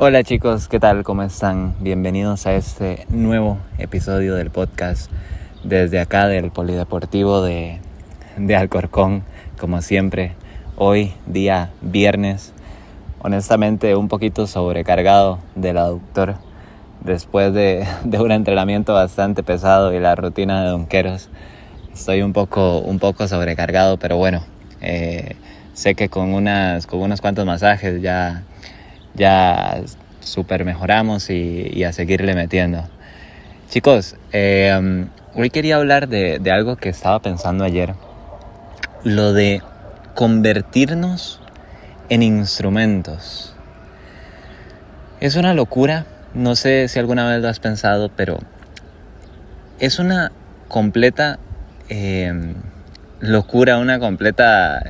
Hola chicos, ¿qué tal? ¿Cómo están? Bienvenidos a este nuevo episodio del podcast desde acá del Polideportivo de Alcorcón, como siempre. Hoy, día viernes, honestamente un poquito sobrecargado del aductor después de un entrenamiento bastante pesado y la rutina de donqueros. Estoy un poco sobrecargado, pero bueno, sé que con unos cuantos masajes ya super mejoramos y a seguirle metiendo. Chicos, hoy quería hablar de algo que estaba pensando ayer. Lo de convertirnos en instrumentos. Es una locura, no sé si alguna vez lo has pensado, pero es una completa locura, una completa...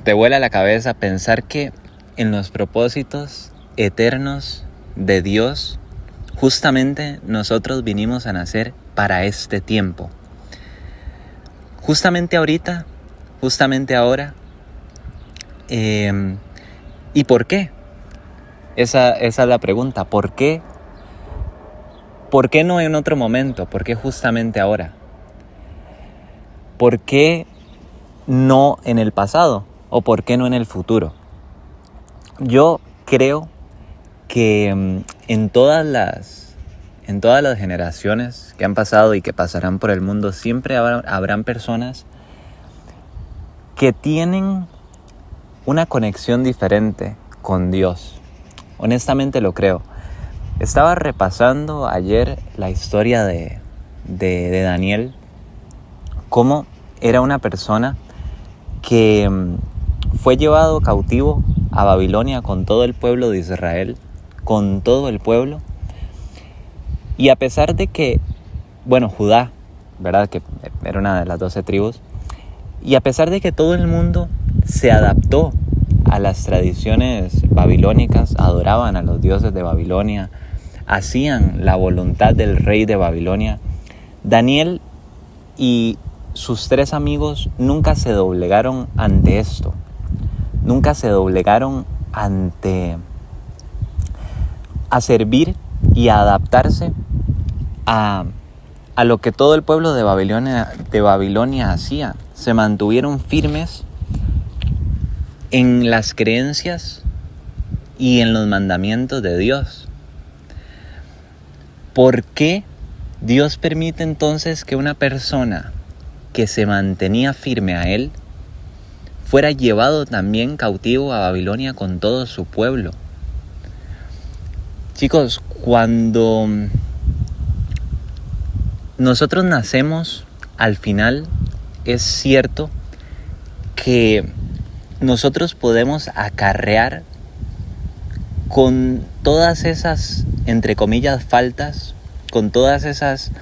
te vuela la cabeza pensar que en los propósitos eternos de Dios, justamente nosotros vinimos a nacer para este tiempo. Justamente ahorita, justamente ahora. ¿Y por qué? Esa es la pregunta. ¿Por qué? ¿Por qué no en otro momento? ¿Por qué justamente ahora? ¿Por qué no en el pasado? ¿O por qué no en el futuro? Yo creo que en todas las generaciones que han pasado y que pasarán por el mundo, siempre habrán personas que tienen una conexión diferente con Dios. Honestamente lo creo. Estaba repasando ayer la historia de Daniel, cómo era una persona que fue llevado cautivo a Babilonia con todo el pueblo de Israel, con todo el pueblo. Y a pesar de que, Judá, ¿verdad? Que era una de las 12 tribus. Y a pesar de que todo el mundo se adaptó a las tradiciones babilónicas, adoraban a los dioses de Babilonia, hacían la voluntad del rey de Babilonia, Daniel y sus 3 amigos nunca se doblegaron ante esto. Nunca se doblegaron a servir y a adaptarse a lo que todo el pueblo de Babilonia hacía. Se mantuvieron firmes en las creencias y en los mandamientos de Dios. ¿Por qué Dios permite entonces que una persona que se mantenía firme a Él fuera llevado también cautivo a Babilonia con todo su pueblo? Chicos, cuando nosotros nacemos, al final es cierto que nosotros podemos acarrear con todas esas, entre comillas, faltas, con todas esas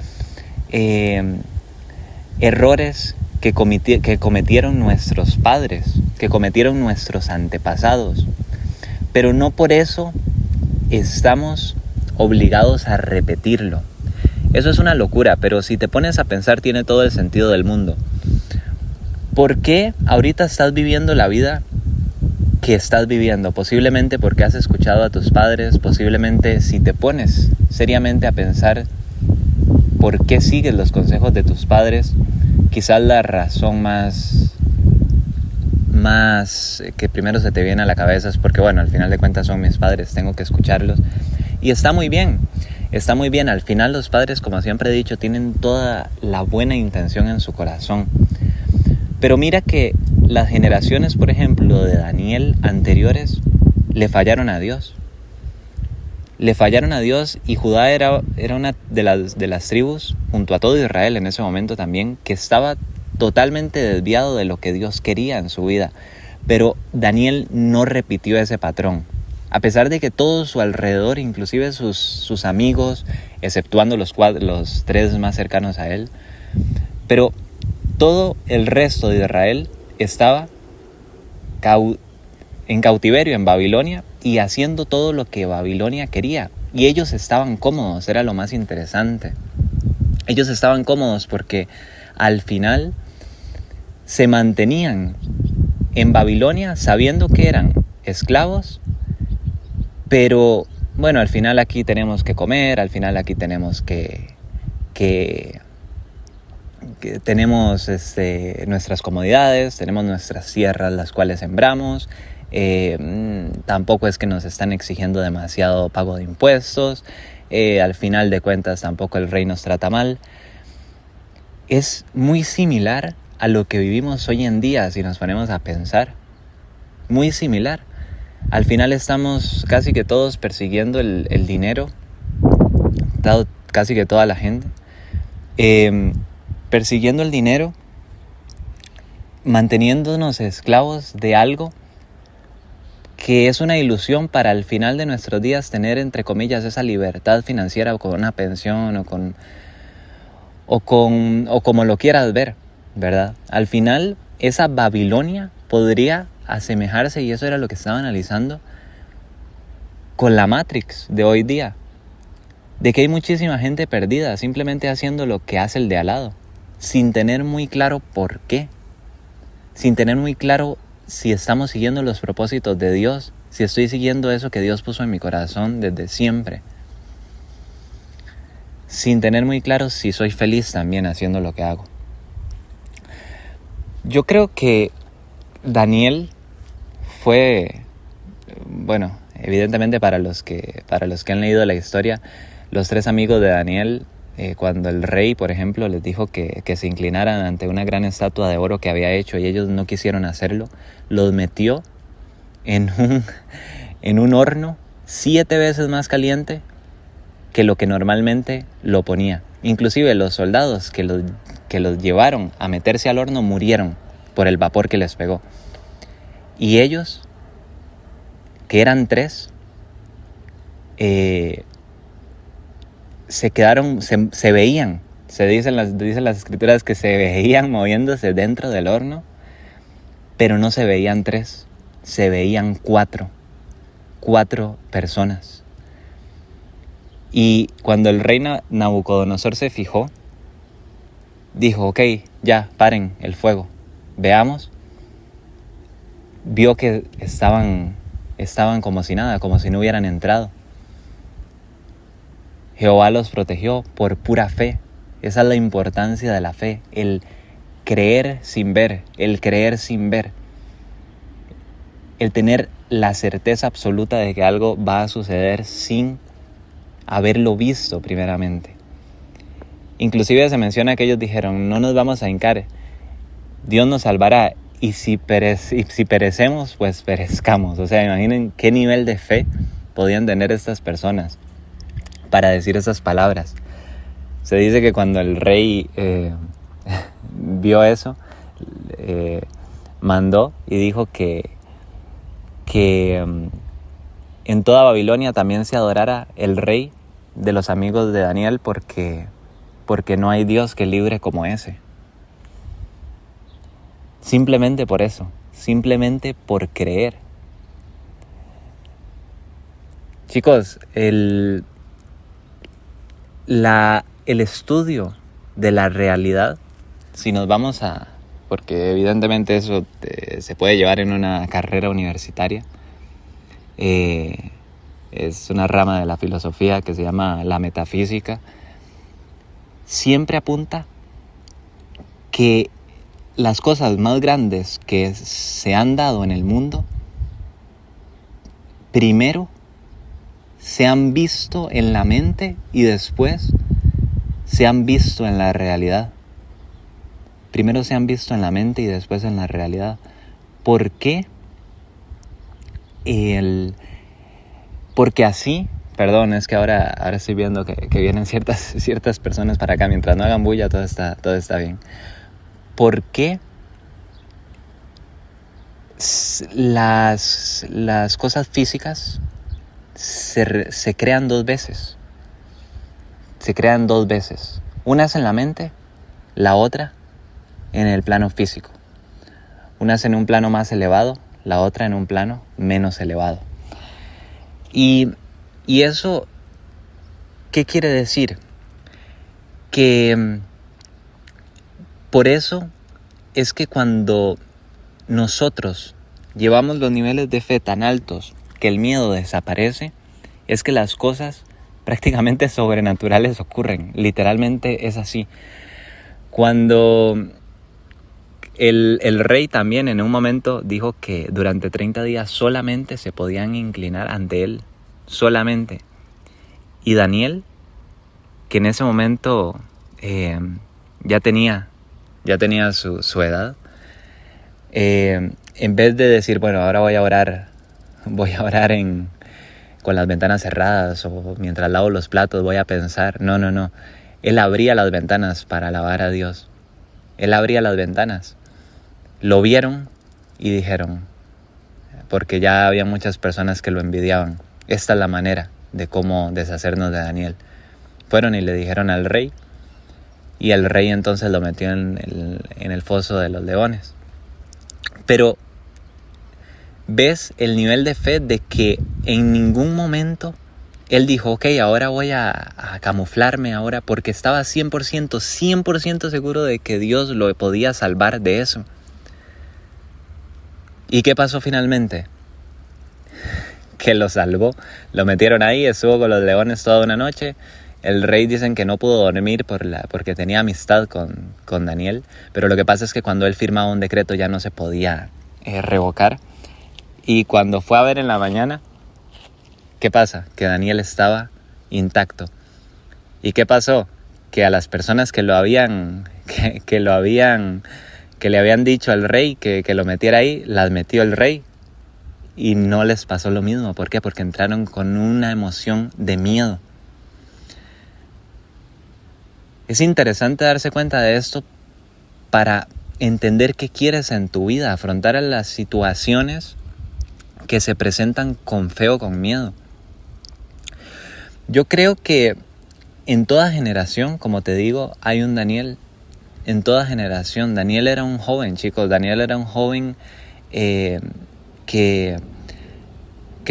errores que cometieron nuestros padres, que cometieron nuestros antepasados. Pero no por eso estamos obligados a repetirlo. Eso es una locura, pero si te pones a pensar tiene todo el sentido del mundo. ¿Por qué ahorita estás viviendo la vida que estás viviendo? Posiblemente porque has escuchado a tus padres, posiblemente si te pones seriamente a pensar por qué sigues los consejos de tus padres, quizás la razón más que primero se te viene a la cabeza es porque, al final de cuentas son mis padres, tengo que escucharlos. Y está muy bien. Al final los padres, como siempre he dicho, tienen toda la buena intención en su corazón. Pero mira que las generaciones, por ejemplo, de Daniel anteriores, le fallaron a Dios. Y Judá era una de las tribus, junto a todo Israel en ese momento también, que estaba totalmente desviado de lo que Dios quería en su vida. Pero Daniel no repitió ese patrón. A pesar de que todo su alrededor, inclusive sus amigos, exceptuando los 3 más cercanos a él, pero todo el resto de Israel estaba en cautiverio en Babilonia y haciendo todo lo que Babilonia quería. Y ellos estaban cómodos, era lo más interesante. Ellos estaban cómodos porque al final se mantenían en Babilonia sabiendo que eran esclavos, pero bueno, al final aquí tenemos que comer, al final aquí tenemos que tenemos nuestras comodidades, tenemos nuestras tierras las cuales sembramos, tampoco es que nos están exigiendo demasiado pago de impuestos, al final de cuentas tampoco el rey nos trata mal. Es muy similar a lo que vivimos hoy en día si nos ponemos a pensar, muy similar. Al final estamos casi que todos persiguiendo el dinero, casi que toda la gente, persiguiendo el dinero, manteniéndonos esclavos de algo que es una ilusión para al final de nuestros días tener, entre comillas, esa libertad financiera o con una pensión o como lo quieras ver, ¿verdad? Al final, esa Babilonia podría asemejarse, y eso era lo que estaba analizando, con la Matrix de hoy día, de que hay muchísima gente perdida simplemente haciendo lo que hace el de al lado, sin tener muy claro por qué, sin tener muy claro si estamos siguiendo los propósitos de Dios, si estoy siguiendo eso que Dios puso en mi corazón desde siempre, sin tener muy claro si soy feliz también haciendo lo que hago. Yo creo que Daniel fue, bueno, evidentemente para los que han leído la historia, los 3 amigos de Daniel, cuando el rey, por ejemplo, les dijo que se inclinaran ante una gran estatua de oro que había hecho y ellos no quisieron hacerlo, los metió en un horno 7 veces más caliente que lo que normalmente lo ponía. Inclusive los soldados que los llevaron a meterse al horno murieron por el vapor que les pegó. Y ellos, que eran 3, se quedaron, se veían, dicen las escrituras que se veían moviéndose dentro del horno, pero no se veían 3, se veían 4 personas. Y cuando el rey Nabucodonosor se fijó, dijo, ok, ya, paren el fuego, veamos. Vio que estaban como si nada, como si no hubieran entrado. Jehová los protegió por pura fe. Esa es la importancia de la fe, el creer sin ver, el tener la certeza absoluta de que algo va a suceder sin haberlo visto primeramente. Inclusive se menciona que ellos dijeron, no nos vamos a hincar, Dios nos salvará, y si perecemos, pues perezcamos. O sea, imaginen qué nivel de fe podían tener estas personas para decir esas palabras. Se dice que cuando el rey vio eso, mandó y dijo que en toda Babilonia también se adorara el rey de los amigos de Daniel, porque no hay Dios que libre como ese. Simplemente por eso, simplemente por creer. Chicos, el estudio de la realidad, si nos vamos porque evidentemente eso se puede llevar en una carrera universitaria, es una rama de la filosofía que se llama la metafísica, siempre apunta que las cosas más grandes que se han dado en el mundo, primero se han visto en la mente y después se han visto en la realidad. Primero se han visto en la mente y después en la realidad. ¿Por qué? Porque así, perdón, es que ahora estoy viendo que vienen ciertas personas para acá. Mientras no hagan bulla, todo está bien. ¿Por qué las cosas físicas se crean 2 veces? Se crean 2 veces. Una es en la mente, la otra en el plano físico. Una es en un plano más elevado, la otra en un plano menos elevado. Y eso, ¿qué quiere decir? Que por eso es que cuando nosotros llevamos los niveles de fe tan altos que el miedo desaparece, es que las cosas prácticamente sobrenaturales ocurren. Literalmente es así. Cuando el rey también en un momento dijo que durante 30 días solamente se podían inclinar ante él, solamente. Y Daniel, que en ese momento ya tenía su edad, en vez de decir, bueno, ahora voy a orar con las ventanas cerradas o mientras lavo los platos voy a pensar, no. Él abría las ventanas para alabar a Dios. Él abría las ventanas. Lo vieron y dijeron, porque ya había muchas personas que lo envidiaban, esta es la manera de cómo deshacernos de Daniel. Fueron y le dijeron al rey, y el rey entonces lo metió en el foso de los leones. Pero ves el nivel de fe de que en ningún momento él dijo, ok, ahora voy a camuflarme ahora, porque estaba 100% seguro de que Dios lo podía salvar de eso. ¿Y qué pasó finalmente? Que lo salvó. Lo metieron ahí, estuvo con los leones toda una noche. El rey dicen que no pudo dormir porque tenía amistad con Daniel. Pero lo que pasa es que cuando él firmaba un decreto ya no se podía revocar. Y cuando fue a ver en la mañana, ¿qué pasa? Que Daniel estaba intacto. ¿Y qué pasó? Que a las personas que le habían dicho al rey que lo metiera ahí, las metió el rey. Y no les pasó lo mismo. ¿Por qué? Porque entraron con una emoción de miedo. Es interesante darse cuenta de esto para entender qué quieres en tu vida, afrontar a las situaciones que se presentan con fe o con miedo. Yo creo que en toda generación, como te digo, hay un Daniel. En toda generación. Daniel era un joven, chicos. Daniel era un joven que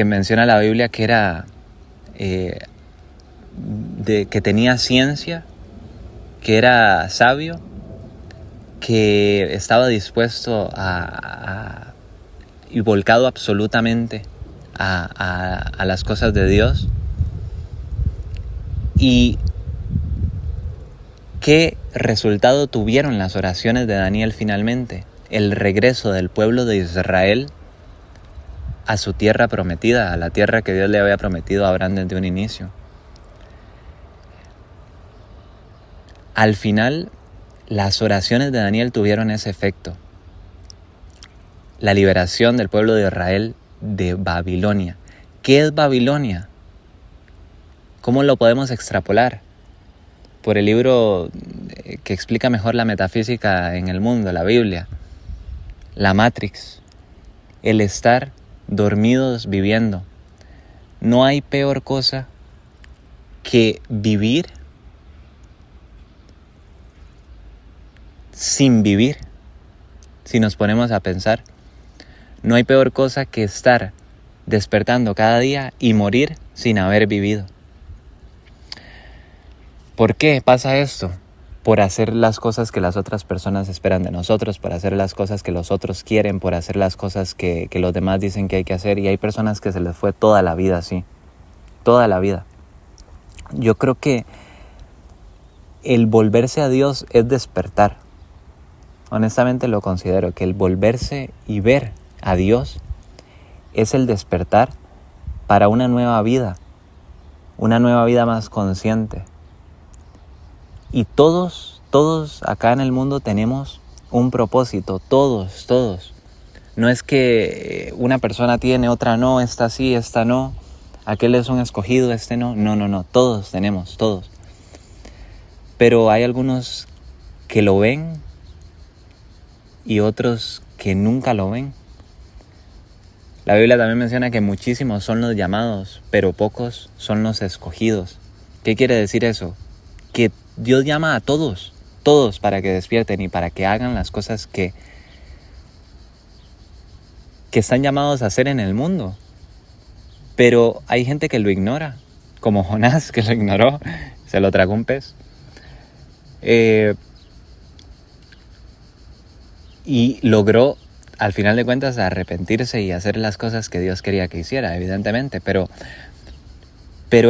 menciona la Biblia que era que tenía ciencia, que era sabio, que estaba dispuesto y volcado absolutamente a las cosas de Dios. Y ¿qué resultado tuvieron las oraciones de Daniel finalmente? El regreso del pueblo de Israel a su tierra prometida, a la tierra que Dios le había prometido a Abraham desde un inicio. Al final, las oraciones de Daniel tuvieron ese efecto. La liberación del pueblo de Israel de Babilonia. ¿Qué es Babilonia? ¿Cómo lo podemos extrapolar? Por el libro que explica mejor la metafísica en el mundo, la Biblia. La Matrix. El estar dormidos viviendo. No hay peor cosa que vivir sin vivir. Si nos ponemos a pensar, no hay peor cosa que estar despertando cada día y morir sin haber vivido. ¿Por qué pasa esto? Por hacer las cosas que las otras personas esperan de nosotros, por hacer las cosas que los otros quieren, por hacer las cosas que los demás dicen que hay que hacer. Y hay personas que se les fue toda la vida así, toda la vida. Yo creo que el volverse a Dios es despertar. Honestamente lo considero, que el volverse y ver a Dios es el despertar para una nueva vida más consciente. Y todos acá en el mundo tenemos un propósito, todos. No es que una persona tiene, otra no, esta sí, esta no, aquel es un escogido, este no. No, todos tenemos, todos. Pero hay algunos que lo ven y otros que nunca lo ven. La Biblia también menciona que muchísimos son los llamados, pero pocos son los escogidos. ¿Qué quiere decir eso? Que Dios llama a todos para que despierten y para que hagan las cosas que están llamados a hacer en el mundo. Pero hay gente que lo ignora, como Jonás, que lo ignoró, se lo tragó un pez. Y logró al final de cuentas arrepentirse y hacer las cosas que Dios quería que hiciera, evidentemente, pero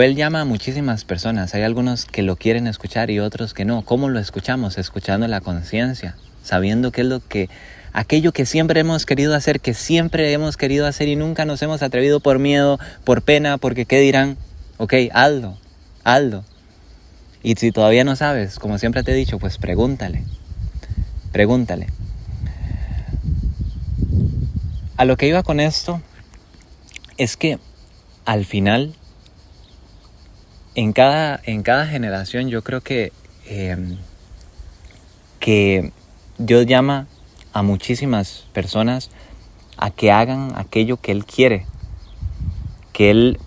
Él llama a muchísimas personas. Hay algunos que lo quieren escuchar y otros que no. ¿Cómo lo escuchamos? Escuchando la conciencia, sabiendo qué es aquello que siempre hemos querido hacer, que siempre hemos querido hacer y nunca nos hemos atrevido por miedo, por pena, porque ¿qué dirán? Ok, hazlo. Y si todavía no sabes, como siempre te he dicho, pues pregúntale. A lo que iba con esto es que al final, en cada generación, yo creo que Dios llama a muchísimas personas a que hagan aquello que Él quiere, que Él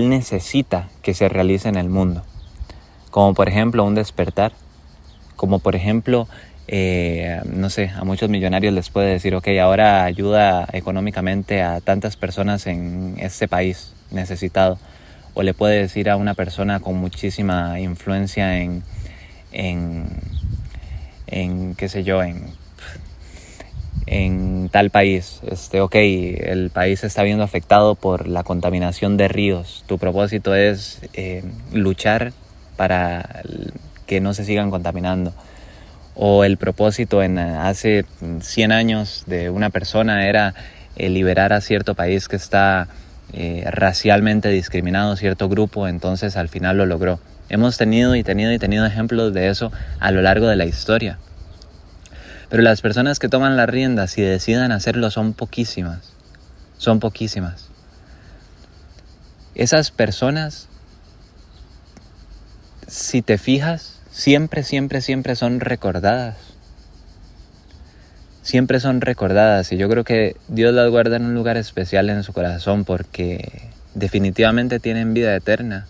necesita que se realice en el mundo. Como por ejemplo un despertar, como por ejemplo, no sé, a muchos millonarios les puede decir, ok, ahora ayuda económicamente a tantas personas en este país necesitado. O le puede decir a una persona con muchísima influencia en qué sé yo, en tal país, ok, el país se está viendo afectado por la contaminación de ríos. Tu propósito es luchar para que no se sigan contaminando. O el propósito hace 100 años de una persona era liberar a cierto país que está racialmente discriminado, cierto grupo, entonces al final lo logró. Hemos tenido ejemplos de eso a lo largo de la historia. Pero las personas que toman las riendas y decidan hacerlo son poquísimas. Esas personas, si te fijas, siempre son recordadas. Siempre son recordadas y yo creo que Dios las guarda en un lugar especial en su corazón porque definitivamente tienen vida eterna.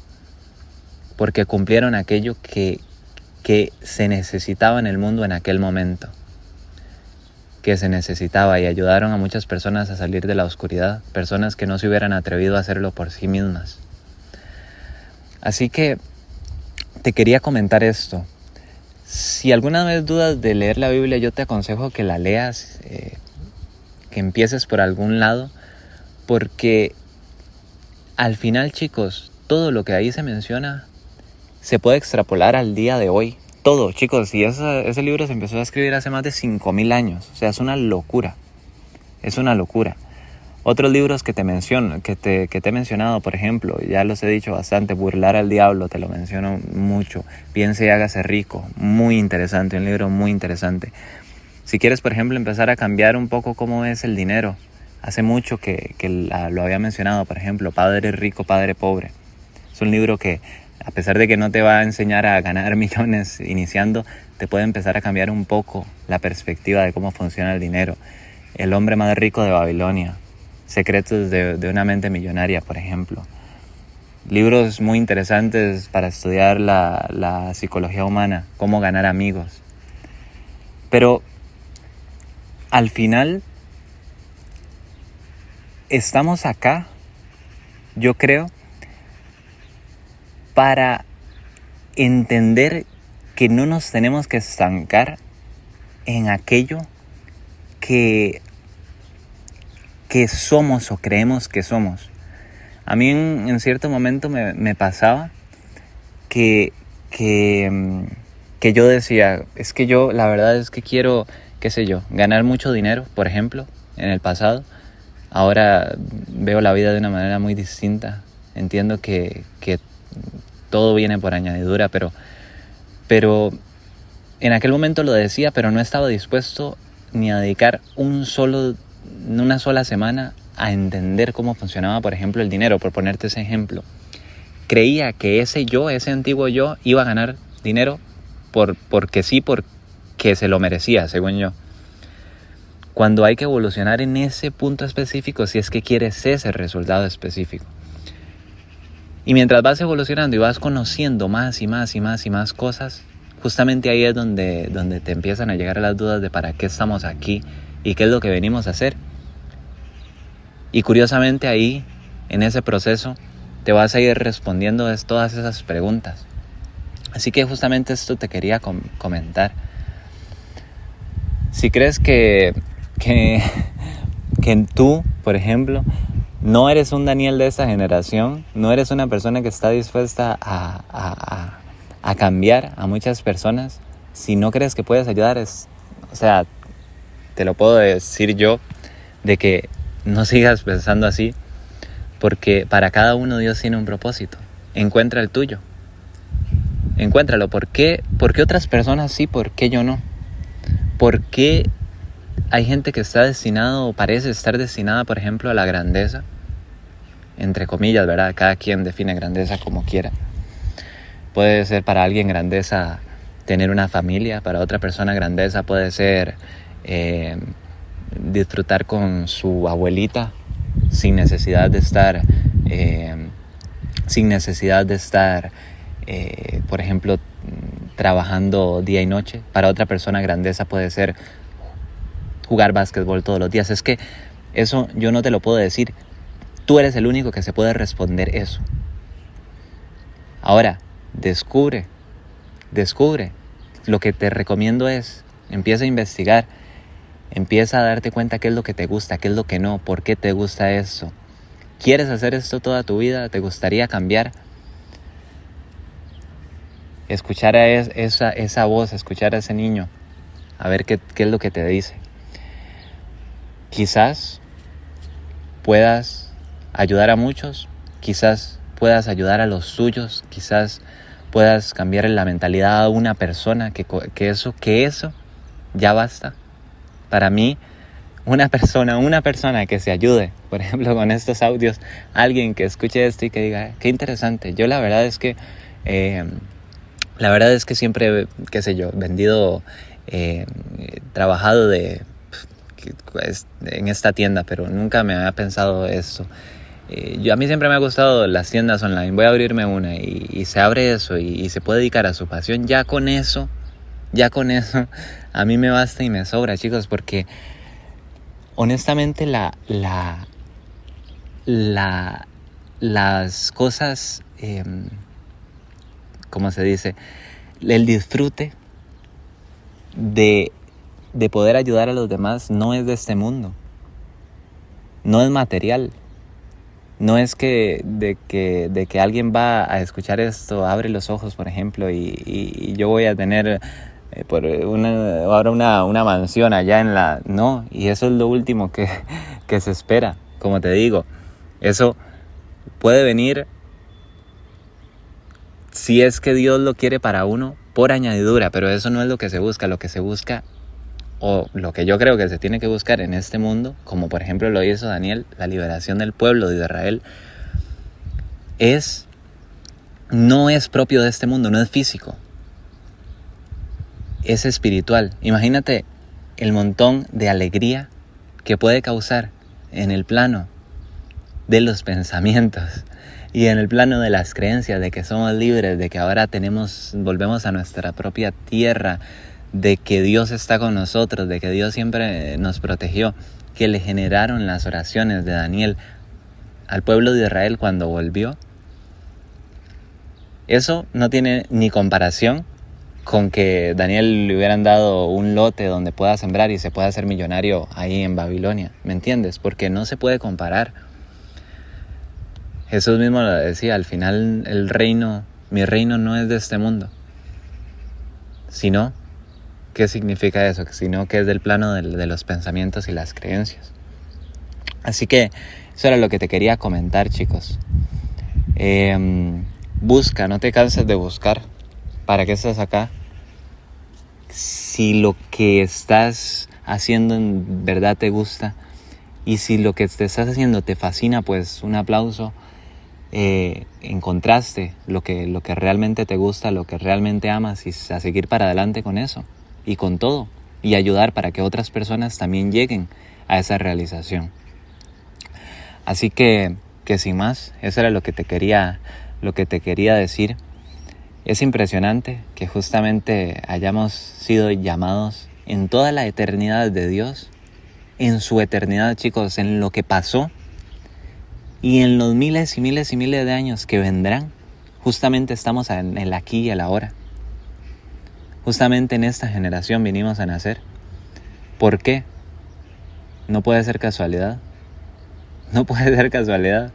Porque cumplieron aquello que se necesitaba en el mundo en aquel momento. Que se necesitaba y ayudaron a muchas personas a salir de la oscuridad. Personas que no se hubieran atrevido a hacerlo por sí mismas. Así que te quería comentar esto. Si alguna vez dudas de leer la Biblia, yo te aconsejo que la leas, que empieces por algún lado, porque al final, chicos, todo lo que ahí se menciona se puede extrapolar al día de hoy. Todo, chicos, y ese libro se empezó a escribir hace más de 5,000 años. O sea, es una locura. Otros libros que te he mencionado, por ejemplo, ya los he dicho bastante, Burlar al Diablo, te lo menciono mucho. Piense y hágase rico, muy interesante, un libro muy interesante. Si quieres, por ejemplo, empezar a cambiar un poco cómo es el dinero, hace mucho que lo había mencionado, por ejemplo, Padre Rico, Padre Pobre. Es un libro que, a pesar de que no te va a enseñar a ganar millones iniciando, te puede empezar a cambiar un poco la perspectiva de cómo funciona el dinero. El hombre más rico de Babilonia, Secretos de una mente millonaria, por ejemplo. Libros muy interesantes para estudiar la psicología humana, cómo ganar amigos. Pero al final estamos acá, yo creo, para entender que no nos tenemos que estancar en aquello que somos o creemos que somos. A mí en cierto momento me pasaba que yo decía, es que yo la verdad es que quiero, qué sé yo, ganar mucho dinero, por ejemplo, en el pasado. Ahora veo la vida de una manera muy distinta. Entiendo que todo viene por añadidura, pero en aquel momento lo decía, pero no estaba dispuesto ni a dedicar una sola semana a entender cómo funcionaba, por ejemplo, el dinero, por ponerte ese ejemplo. Creía que ese antiguo yo, iba a ganar dinero porque se lo merecía, según yo. Cuando hay que evolucionar en ese punto específico, si es que quieres ese resultado específico. Y mientras vas evolucionando y vas conociendo más y más cosas, justamente ahí es donde te empiezan a llegar las dudas de para qué estamos aquí y qué es lo que venimos a hacer. Y curiosamente ahí, en ese proceso, te vas a ir respondiendo todas esas preguntas. Así que justamente esto te quería comentar. Si crees que que tú, por ejemplo, no eres un Daniel de esta generación, no eres una persona que está dispuesta a cambiar a muchas personas, si no crees que puedes ayudar, o sea, te lo puedo decir yo, de que no sigas pensando así, porque para cada uno Dios tiene un propósito. Encuentra el tuyo. Encuéntralo. ¿Por qué otras personas sí? ¿Por qué yo no? ¿Por qué hay gente que está destinada o parece estar destinada, por ejemplo, a la grandeza? Entre comillas, ¿verdad? Cada quien define grandeza como quiera. Puede ser para alguien grandeza tener una familia, para otra persona grandeza puede ser disfrutar con su abuelita sin necesidad de estar, por ejemplo, trabajando día y noche. Para otra persona grandeza puede ser jugar básquetbol todos los días. Es que eso yo no te lo puedo decir. Tú eres el único que se puede responder eso. Ahora, descubre. Lo que te recomiendo es, empieza a investigar, empieza a darte cuenta qué es lo que te gusta, qué es lo que no, por qué te gusta eso. ¿Quieres hacer esto toda tu vida? ¿Te gustaría cambiar? Escuchar a esa voz, escuchar a ese niño, a ver qué es lo que te dice. Quizás puedas ayudar a muchos, quizás puedas ayudar a los tuyos, quizás puedas cambiar la mentalidad a una persona, que eso ya basta. Para mí, una persona que se ayude, por ejemplo, con estos audios, alguien que escuche esto y que diga, qué interesante. Yo la verdad es que siempre, qué sé yo, vendido, trabajado en esta tienda, pero nunca me había pensado eso. A mí siempre me ha gustado las tiendas online. Voy a abrirme una y se abre eso y se puede dedicar a su pasión. Ya con eso a mí me basta y me sobra, chicos, porque honestamente las cosas, ¿cómo se dice? El disfrute de poder ayudar a los demás no es de este mundo, no es material. No es de que alguien va a escuchar esto, abre los ojos, por ejemplo, y yo voy a tener ahora una mansión allá en la... No, y eso es lo último que se espera. Como te digo, eso puede venir, si es que Dios lo quiere para uno, por añadidura, pero eso no es lo que se busca. Lo que se busca, o lo que yo creo que se tiene que buscar en este mundo, como por ejemplo lo hizo Daniel, la liberación del pueblo de Israel, no es propio de este mundo, no es físico, es espiritual. Imagínate el montón de alegría que puede causar en el plano de los pensamientos y en el plano de las creencias, de que somos libres, de que ahora volvemos a nuestra propia tierra, de que Dios está con nosotros, de que Dios siempre nos protegió, que le generaron las oraciones de Daniel al pueblo de Israel cuando volvió. Eso no tiene ni comparación con que Daniel le hubieran dado un lote donde pueda sembrar y se pueda hacer millonario ahí en Babilonia, ¿me entiendes? Porque no se puede comparar. Jesús mismo lo decía, al final mi reino no es de este mundo, sino... ¿Qué significa eso? Sino que es del plano de los pensamientos y las creencias. Así que eso era lo que te quería comentar, chicos. Busca, no te canses de buscar. ¿Para qué estás acá? Si lo que estás haciendo en verdad te gusta y si lo que te estás haciendo te fascina, pues un aplauso. Encontraste lo que realmente te gusta, lo que realmente amas, y a seguir para adelante con eso. Y con todo, y ayudar para que otras personas también lleguen a esa realización. Así que sin más, eso era lo que te quería decir. Es impresionante que justamente hayamos sido llamados en toda la eternidad de Dios, en su eternidad, chicos, en lo que pasó y en los miles y miles y miles de años que vendrán. Justamente estamos en el aquí y el ahora. Justamente en esta generación vinimos a nacer. ¿Por qué? No puede ser casualidad. No puede ser casualidad.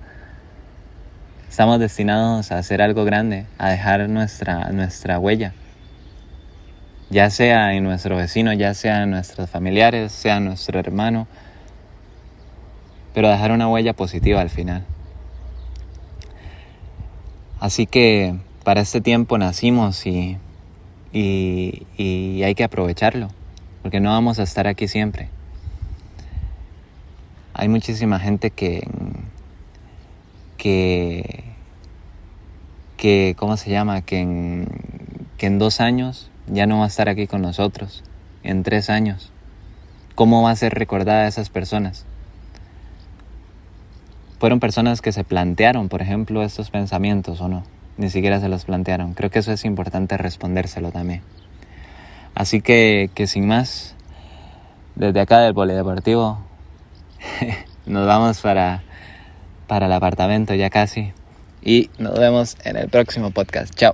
Estamos destinados a hacer algo grande, a dejar nuestra huella. Ya sea en nuestro vecino, ya sea en nuestros familiares, sea en nuestro hermano. Pero dejar una huella positiva al final. Así que para este tiempo nacimos y hay que aprovecharlo. Porque no vamos a estar aquí siempre. Hay muchísima gente que ¿cómo se llama? Que en 2 años ya no va a estar aquí con nosotros. En 3 años. ¿Cómo va a ser recordada esas personas? ¿Fueron personas que se plantearon, por ejemplo, estos pensamientos o no? Ni siquiera se los plantearon. Creo que eso es importante respondérselo también. Así que sin más, desde acá del Polideportivo, nos vamos para el apartamento ya casi. Y nos vemos en el próximo podcast. Chao.